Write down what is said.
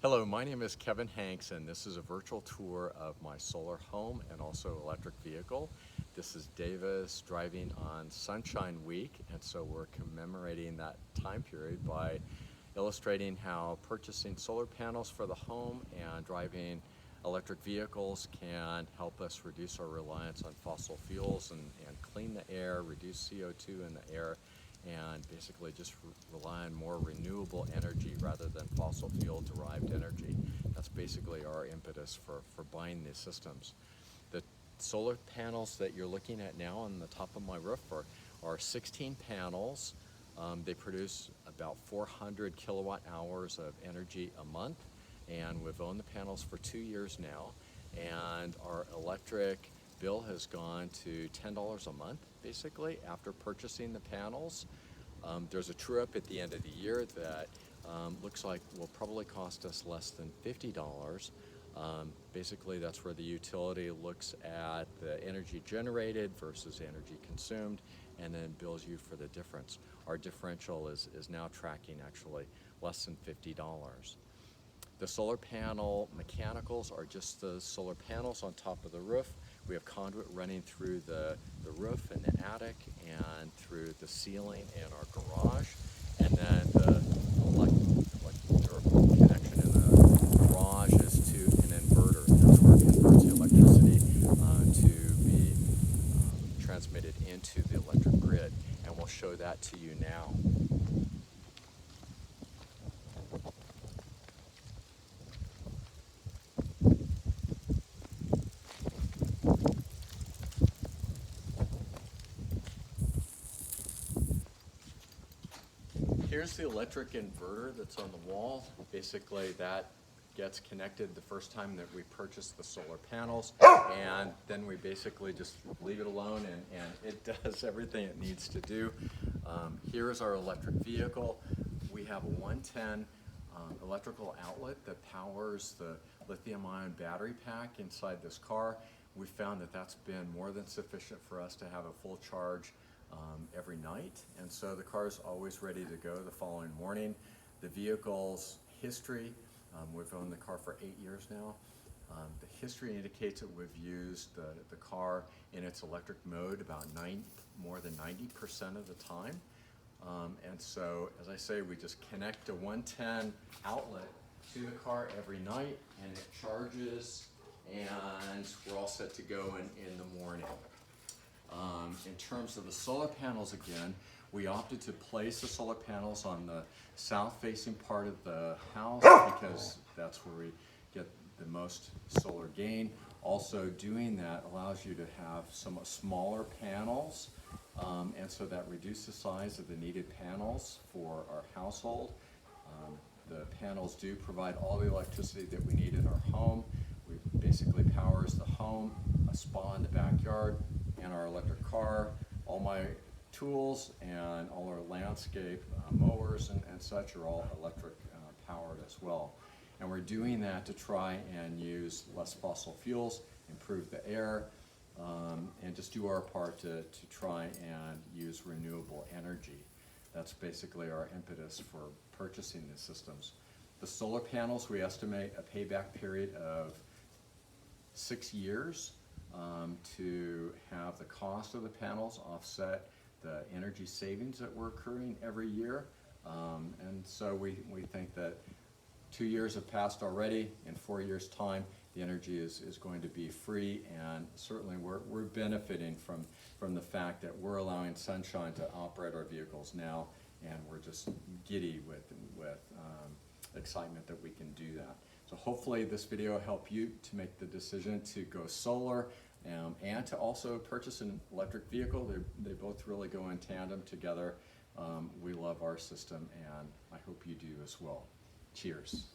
Hello, my name is Kevin Hanks, and this is a virtual tour of my solar home and also electric vehicle. This is Davis driving on Sunshine Week, and so we're commemorating that time period by illustrating how purchasing solar panels for the home and driving electric vehicles can help us reduce our reliance on fossil fuels and clean the air, reduce CO2 in the air, and basically just rely on more renewable energy rather than fossil fuel derived energy. That's basically our impetus for buying these systems. The solar panels that you're looking at now on the top of my roof are 16 panels. They produce about 400 kilowatt hours of energy a month, and we've owned the panels for 2 years now, and our electric bill has gone to $10 a month basically after purchasing the panels. There's a true up at the end of the year that looks like will probably cost us less than $50. Basically that's where the utility looks at the energy generated versus energy consumed and then bills you for the difference. Our differential is now tracking actually less than $50. The solar panel mechanicals are just the solar panels on top of the roof. We have conduit running through the roof and the attic and through the ceiling in our garage. And then the connection in the garage is to an inverter. That's where it converts the electricity to be transmitted into the electric grid. And we'll show that to you now. Here's the electric inverter that's on the wall. Basically that gets connected the first time that we purchase the solar panels, and then we basically just leave it alone and it does everything it needs to do. Here is our electric vehicle. We have a 110 electrical outlet that powers the lithium-ion battery pack inside this car. We found that that's been more than sufficient for us to have a full charge every night, and so the car is always ready to go the following morning. The vehicle's history, we've owned the car for 8 years now. The history indicates that we've used the car in its electric mode about more than 90% of the time. And so, as I say, we just connect a 110 outlet to the car every night, and it charges, and we're all set to go in the morning. In terms of the solar panels, again, we opted to place the solar panels on the south-facing part of the house because that's where we get the most solar gain. Also, doing that allows you to have some smaller panels, and so that reduces the size of the needed panels for our household. The panels do provide all the electricity that we need in our home. It basically powers the home, a spa in the backyard, and our electric car. All my tools and all our landscape mowers and such are all electric powered as well. And we're doing that to try and use less fossil fuels, improve the air, and just do our part to try and use renewable energy. That's basically our impetus for purchasing these systems. The solar panels, we estimate a payback period of 6 years to have the cost of the panels offset the energy savings that we're accruing every year. And so we think that 2 years have passed already. In 4 years' time, the energy is going to be free, and certainly we're benefiting from the fact that we're allowing sunshine to operate our vehicles now, and we're just giddy with excitement that we can do that. So hopefully this video helped you to make the decision to go solar and to also purchase an electric vehicle. They both really go in tandem together. We love our system, and I hope you do as well. Cheers.